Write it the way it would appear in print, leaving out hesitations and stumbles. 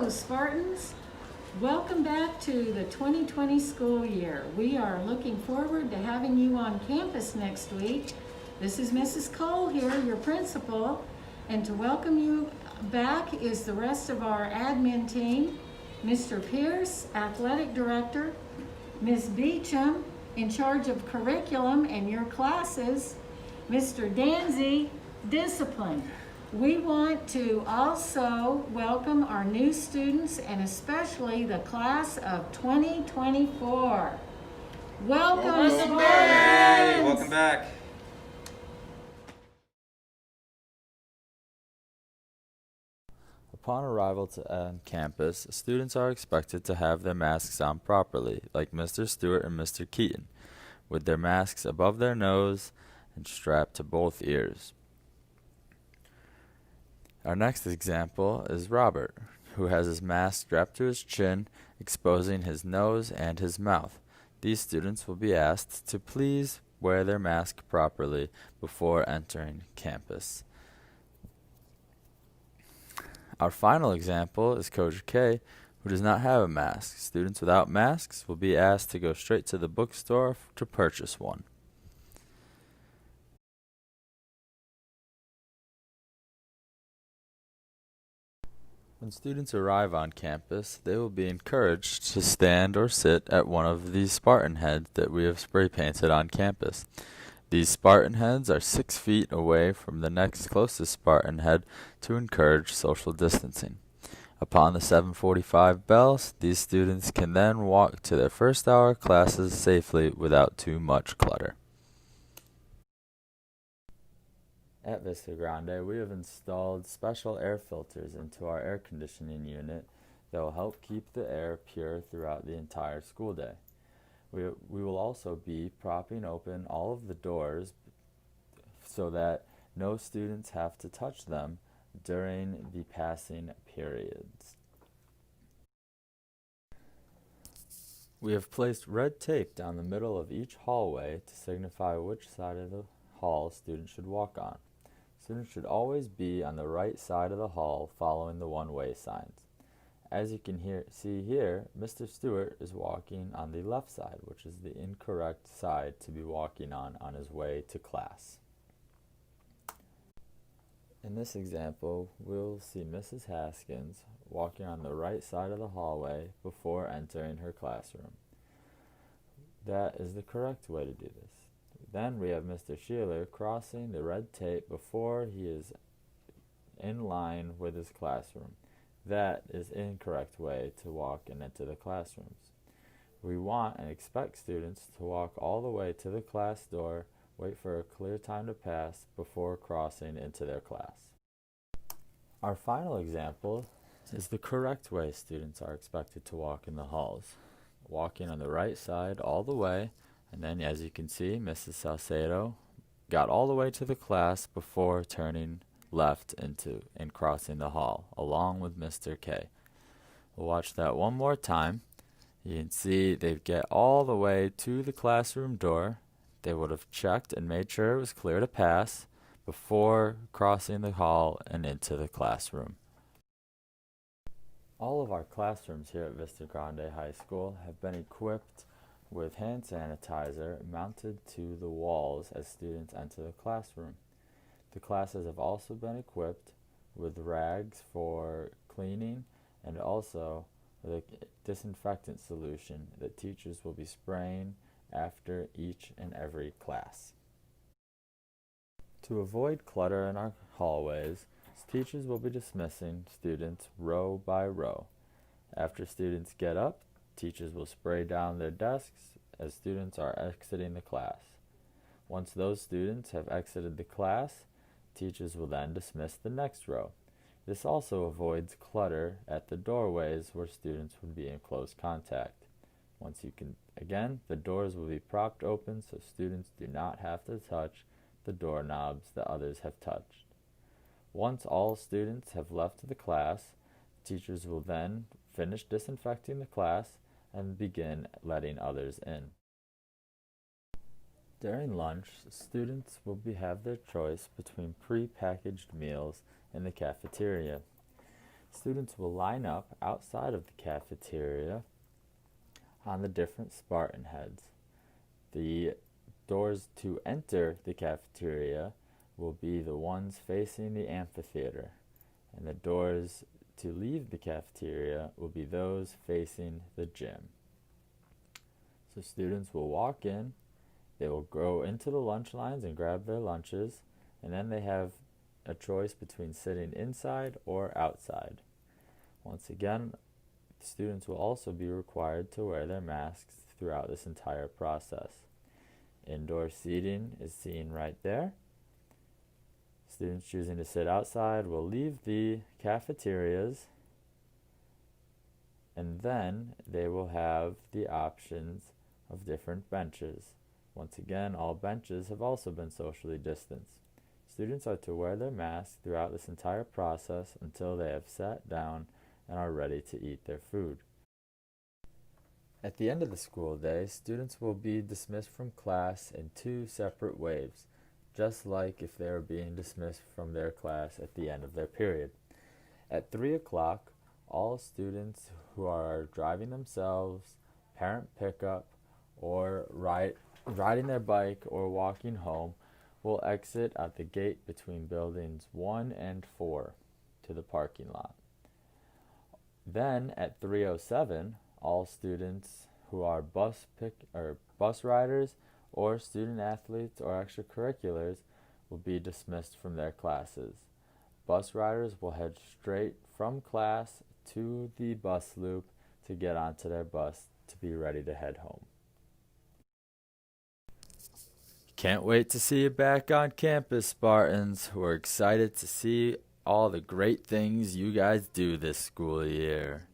Hello, Spartans. Welcome back to the 2020 school year. We are looking forward to having you on campus next week. This is Mrs. Cole here, your principal, and to welcome you back is the rest of our admin team, Mr. Pierce, athletic director, Ms. Beecham, in charge of curriculum and your classes, Mr. Danzy, discipline. We want to also welcome our new students and especially the class of 2024. Welcome, Spartans! Welcome back. Upon arrival on campus, students are expected to have their masks on properly, like Mr. Stewart and Mr. Keaton, with their masks above their nose and strapped to both ears. Our next example is Robert, who has his mask strapped to his chin, exposing his nose and his mouth. These students will be asked to please wear their mask properly before entering campus. Our final example is Coach K, who does not have a mask. Students without masks will be asked to go straight to the bookstore to purchase one. When students arrive on campus, they will be encouraged to stand or sit at one of these Spartan heads that we have spray painted on campus. These Spartan heads are 6 feet away from the next closest Spartan head to encourage social distancing. Upon the 7:45 bell, these students can then walk to their first hour classes safely without too much clutter. At Vista Grande, we have installed special air filters into our air conditioning unit that will help keep the air pure throughout the entire school day. We will also be propping open all of the doors so that no students have to touch them during the passing periods. We have placed red tape down the middle of each hallway to signify which side of the hall students should walk on. Students should always be on the right side of the hall following the one-way signs. As you can see here, Mr. Stewart is walking on the left side, which is the incorrect side to be walking on his way to class. In this example, we'll see Mrs. Haskins walking on the right side of the hallway before entering her classroom. That is the correct way to do this. Then we have Mr. Sheeler crossing the red tape before he is in line with his classroom. That is the incorrect way to walk into the classrooms. We want and expect students to walk all the way to the class door, wait for a clear time to pass before crossing into their class. Our final example is the correct way students are expected to walk in the halls. Walking on the right side all the way, and then as you can see, Mrs. Salcedo got all the way to the class before turning left into and crossing the hall, along with Mr. K. We'll watch that one more time. You can see they get all the way to the classroom door. They would have checked and made sure it was clear to pass before crossing the hall and into the classroom. All of our classrooms here at Vista Grande High School have been equipped with hand sanitizer mounted to the walls as students enter the classroom. The classes have also been equipped with rags for cleaning and also the disinfectant solution that teachers will be spraying after each and every class. To avoid clutter in our hallways, teachers will be dismissing students row by row. After students get up, teachers will spray down their desks as students are exiting the class. Once those students have exited the class, teachers will then dismiss the next row. This also avoids clutter at the doorways where students would be in close contact. Again, the doors will be propped open so students do not have to touch the doorknobs that others have touched. Once all students have left the class, teachers will then finish disinfecting the class and begin letting others in. During lunch, students will have their choice between pre-packaged meals in the cafeteria. Students will line up outside of the cafeteria on the different Spartan heads. The doors to enter the cafeteria will be the ones facing the amphitheater, and the doors to leave the cafeteria will be those facing the gym. So students will walk in, they will go into the lunch lines and grab their lunches, and then they have a choice between sitting inside or outside. Once again, students will also be required to wear their masks throughout this entire process. Indoor seating is seen right there. Students choosing to sit outside will leave the cafeterias, and then they will have the options of different benches. Once again, all benches have also been socially distanced. Students are to wear their masks throughout this entire process until they have sat down and are ready to eat their food. At the end of the school day, students will be dismissed from class in 2 separate waves, just like if they were being dismissed from their class at the end of their period. At 3 o'clock, all students who are driving themselves, parent pickup, or riding their bike or walking home will exit at the gate between buildings 1 and 4 to the parking lot. Then at 3:07, all students who are bus riders or student athletes or extracurriculars will be dismissed from their classes. Bus riders will head straight from class to the bus loop to get onto their bus to be ready to head home. Can't wait to see you back on campus, Spartans. We're excited to see all the great things you guys do this school year.